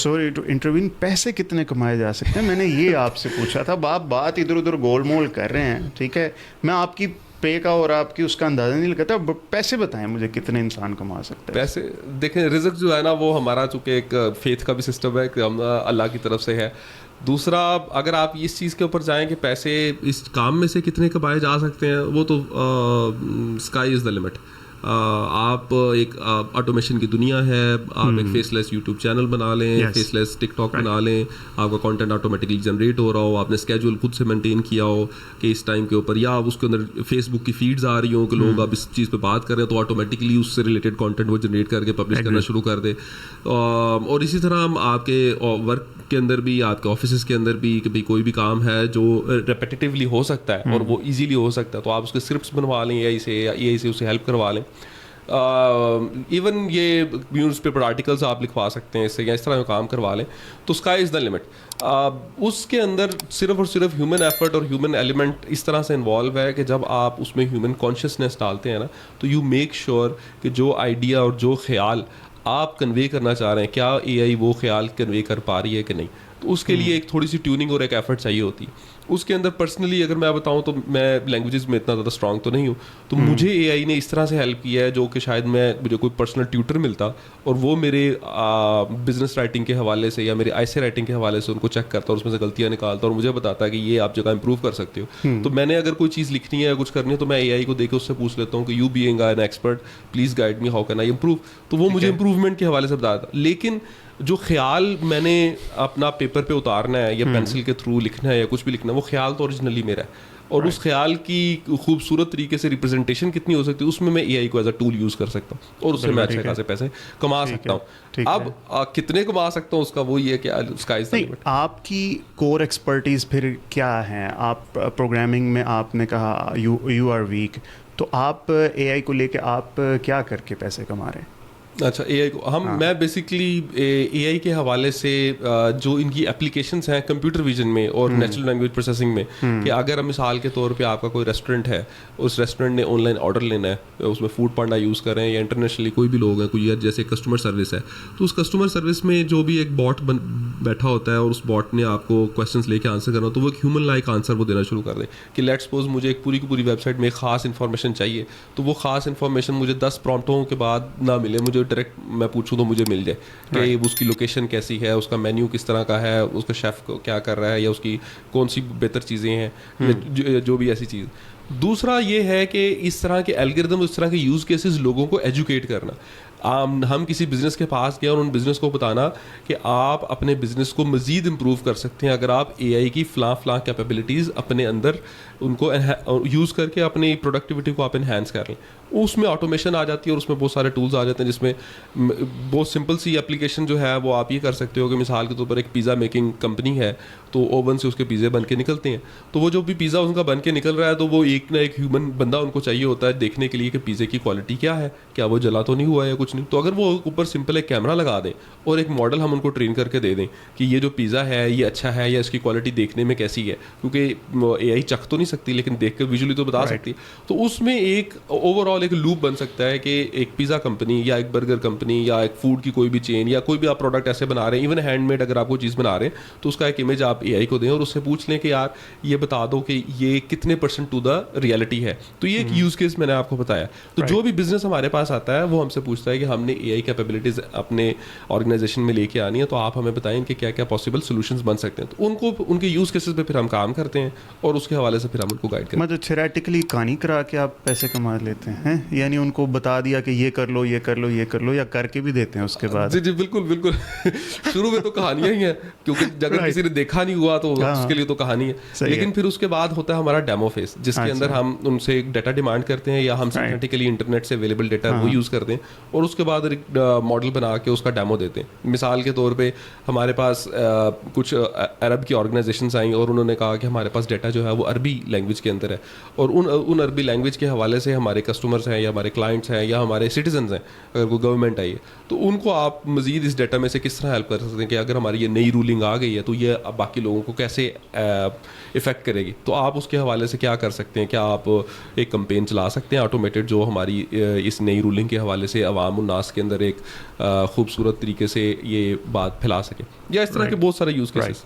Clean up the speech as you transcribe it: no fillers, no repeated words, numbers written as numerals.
Sorry to intervene, پیسے کتنے کمائے جا سکتے ہیں؟ میں نے یہ آپ سے پوچھا تھا. اب آپ بات ادھر ادھر گول مول کر رہے ہیں, ٹھیک ہے, میں آپ کی پے کا اور آپ کی اس کا اندازہ نہیں لگاتا. پیسے بتائیں مجھے کتنے انسان کما سکتے ہیں. پیسے دیکھیں, رزق جو ہے نا وہ ہمارا چونکہ ایک فیتھ کا بھی سسٹم ہے کہ ہم اللہ کی طرف سے ہے. دوسرا اگر آپ اس چیز کے اوپر جائیں کہ پیسے اس کام میں سے کتنے کمائے جا سکتے ہیں, وہ تو اسکائی از دا لمٹ. آپ ایک آٹومیشن کی دنیا ہے, آپ ایک فیس لیس یوٹیوب چینل بنا لیں, فیس لیس ٹک ٹاک بنا لیں, آپ کا کانٹینٹ آٹومیٹکلی جنریٹ ہو رہا ہو, آپ نے اسکیجول خود سے مینٹین کیا ہو کہ اس ٹائم کے اوپر, یا اس کے اندر فیس بک کی فیڈز آ رہی ہوں کہ لوگ اب اس چیز پہ بات کر رہے ہیں تو آٹومیٹکلی اس سے ریلیٹڈ کانٹینٹ وہ جنریٹ کر کے پبلش کرنا شروع کر دے. اور اسی طرح ہم آپ کے ورک کے اندر بھی, آپ کے آفیسز کے اندر بھی کبھی کوئی بھی کام ہے جو ریپیٹیٹیولی ہو سکتا ہے اور وہ ایزیلی ہو سکتا ہے, تو آپ اس کے اسکرپٹس بنوا لیں, اے آئی سے اسے ہیلپ کروا لیں. ایون یہ نیوز پیپر آرٹیکلس آپ لکھوا سکتے ہیں اس سے, یا اس طرح میں کام کروا لیں. تو اسکائی از دا لمٹ. اس کے اندر صرف اور صرف ہیومن ایفرٹ اور ہیومن ایلیمنٹ اس طرح سے انوالو ہے کہ جب آپ اس میں ہیومن کانشیسنیس ڈالتے ہیں نا, تو یو میک شیور کہ جو آئیڈیا اور جو خیال آپ کنوے کرنا چاہ رہے ہیں, کیا اے آئی وہ خیال کنوے کر پا رہی ہے کہ نہیں. تو اس کے لیے ایک تھوڑی سی ٹیوننگ اور ایک ایفرٹ چاہیے ہوتی ہے. اس کے اندر پرسنلی اگر میں بتاؤں تو میں لینگویجز میں اتنا زیادہ اسٹرانگ تو نہیں ہوں, تو مجھے اے آئی نے اس طرح سے ہیلپ کیا ہے جو کہ شاید مجھے کوئی پرسنل ٹیوٹر ملتا اور وہ میرے بزنس رائٹنگ کے حوالے سے یا میرے ایسے رائٹنگ کے حوالے سے ان کو چیک کرتا اور اس میں سے غلطیاں نکالتا اور مجھے بتاتا ہے کہ یہ آپ جگہ امپروو کر سکتے ہو. تو میں نے اگر کوئی چیز لکھنی ہے یا کچھ کرنی ہے تو میں اے آئی کو دے کے اس سے پوچھ لیتا ہوں کہ you being an expert please guide me how can I improve. تو وہ مجھے امپروومنٹ کے حوالے سے بتاتا. لیکن جو خیال میں نے اپنا پیپر پہ اتارنا ہے یا پینسل کے تھرو لکھنا ہے یا کچھ بھی لکھنا ہے, وہ خیال تو اوریجنلی میرا ہے, اور اس خیال کی خوبصورت طریقے سے ریپرزنٹیشن کتنی ہو سکتی ہے اس میں اے آئی کو ایز اے ٹول یوز کر سکتا ہوں اور اس سے میں اچھے خاصے پیسے کما سکتا ہوں. اب کتنے کما سکتا ہوں اس کا وہی ہے کہ اسکائی از دا لمٹ. آپ کی کور ایکسپرٹیز پھر کیا ہے؟ آپ پروگرامنگ میں آپ نے کہا یو آر ویک, تو آپ اے آئی کو لے کے آپ کیا کر کے پیسے کما رہے ہیں؟ اچھا, اے آئی کو میں بیسکلی اے آئی کے حوالے سے جو ان کی اپلیکیشنس ہیں کمپیوٹر ویژن میں اور نیچرل لینگویج پروسیسنگ میں, کہ اگر ہم مثال کے طور پہ آپ کا کوئی ریسٹورینٹ ہے, اس ریسٹورینٹ نے آن لائن آرڈر لینا ہے, اس میں فوڈ پانڈا یوز کریں یا انٹرنیشنلی کوئی بھی لوگ ہیں, کوئی جیسے کسٹمر سروس ہے, تو اس کسٹمر سروس میں جو بھی ایک باٹ بیٹھا ہوتا ہے اور اس باٹ نے آپ کو کویشچنس لے کے آنسر کرنا, تو وہ ایک ہیومن لائک آنسر وہ دینا شروع کر دے. کہ لیٹ سپوز مجھے ایک پوری کی پوری ویب سائٹ میں ایک خاص انفارمیشن چاہیے, تو وہ خاص انفارمیشن مجھے 10 پرومپٹوں کے بعد نہ ملے, مجھے ڈائریکٹ میں پوچھوں تو مجھے مل جائے کہ اس کی لوکیشن کیسی ہے, اس کا مینیو کس طرح کا ہے, اس کا شیف کیا کر رہا ہے, یا اس کی کون سی بہتر چیزیں ہیں, جو بھی ایسی چیز. دوسرا یہ ہے کہ اس طرح کے الگوریتھم, اس طرح کے یوز کیسز لوگوں کو ایجوکیٹ کرنا. ہم کسی بزنس کے پاس گئے اور ان بزنس کو بتانا کہ آپ اپنے بزنس کو مزید امپروو کر سکتے ہیں اگر آپ اے آئی کی فلاں کیپیبلٹیز اپنے اندر ان کو یوز کر کے اپنی پروڈکٹیوٹی کو آپ انہینس کر لیں. اس میں آٹومیشن آ جاتی ہے اور اس میں بہت سارے ٹولز آ جاتے ہیں, جس میں بہت سمپل سی اپلیکیشن جو ہے وہ آپ یہ کر سکتے ہو کہ مثال کے طور پر ایک پیزا میکنگ کمپنی ہے, تو اوون سے اس کے پیزے بن کے نکلتے ہیں, تو وہ جو بھی پیزا ان کا بن کے نکل رہا ہے تو وہ ایک نہ ایک ہیومن بندہ ان کو چاہیے ہوتا ہے دیکھنے کے لیے کہ پیزے کی کوالٹی کیا ہے, کیا وہ جلا تو نہیں ہوا ہے یا کچھ نہیں. تو اگر وہ اوپر سمپل ایک کیمرہ لگا دیں اور ایک ماڈل ہم ان کو ٹرین کر کے دے دیں کہ یہ جو پیزا ہے یہ اچھا ہے یا اس کی کوالٹی دیکھنے میں کیسی ہے, کیونکہ اے آئی چکھ تو نہیں سکتی لیکن دیکھ کر ویژولی تو بتا سکتی, تو اس میں ایک اوور آل ایک لوپ بن سکتا ہے کہ ایک پیزا کمپنی یا ایک برگر کمپنی یا ایک فوڈ کی کوئی بھی چین یا کوئی بھی آپ پروڈکٹ ایسے بنا رہے ہیں, ایون ہینڈ میڈ اگر آپ کو چیز بنا رہے ہیں, تو اس کا ایک امیج آپ اے آئی کو دیں اور اس سے پوچھ لیں کہ یار یہ بتا دو کہ یہ کتنے % ٹو دا ریئلٹی ہے. تو یہ ایک یوز کیس میں نے آپ کو بتایا. تو جو بھی بزنس ہمارے پاس آتا ہے وہ ہم سے پوچھتا ہے کہ ہم نے اے آئی کیپیبلٹیز اپنے آرگنائزیشن میں لے کے آنی ہے, تو آپ ہمیں بتائیں کہ کیا کیا پاسبل سولوشنز بن سکتے ہیں. تو ان کو ان کے یوز کیسز پہ پھر ہم کام کرتے ہیں اور اس کے حوالے سے پھر ہم ان کو گائڈ کرتے ہیں. مطلب تھیوریٹیکلی کہانی کرا کے آپ پیسے کما لیتے ہیں, یعنی ان کو بتا دیا کہ یہ کر لو یہ کر لو یہ کر لو, یا کر کے بھی دیتے ہیں اس کے بعد؟ جی بالکل بالکل. شروع میں تو کہانیاں ہی ہیں, کیونکہ اگر کسی نے دیکھا نہیں ہوا تو اس کے لیے تو کہانی ہے, لیکن پھر اس کے بعد ہوتا ہے ہمارا ڈیمو فیس, جس کے اندر ہم ان سے ایک ڈیٹا ڈیمانڈ کرتے ہیں یا ہم سنتھیٹیکلی انٹرنیٹ سے اویلیبل ڈیٹا وہ یوز کرتے ہیں, اور اس کے بعد ایک ماڈل بنا کے اس کا ڈیمو دیتے ہیں. مثال کے طور پہ ہمارے پاس کچھ عرب کی آرگنائزیشنز آئیں اور انہوں نے کہا کہ ہمارے پاس ڈیٹا جو ہے وہ عربی لینگویج کے اندر ہے, اور ان عربی لینگویج کے حوالے سے ہمارے کسٹمر کسٹمرس ہیں یا ہمارے کلائنٹس ہیں یا ہمارے سٹیزنز ہیں, اگر کوئی گورنمنٹ آئی ہے تو ان کو آپ مزید اس ڈیٹا میں سے کس طرح ہیلپ کر سکتے ہیں کہ اگر ہماری یہ نئی رولنگ آ گئی ہے تو یہ باقی لوگوں کو کیسے افیکٹ کرے گی. تو آپ اس کے حوالے سے کیا کر سکتے ہیں؟ کیا آپ ایک کمپین چلا سکتے ہیں آٹومیٹڈ جو ہماری اس نئی رولنگ کے حوالے سے عوام الناس کے اندر ایک خوبصورت طریقے سے یہ بات پھیلا سکے, یا اس طرح کے بہت سارے یوز کیسز.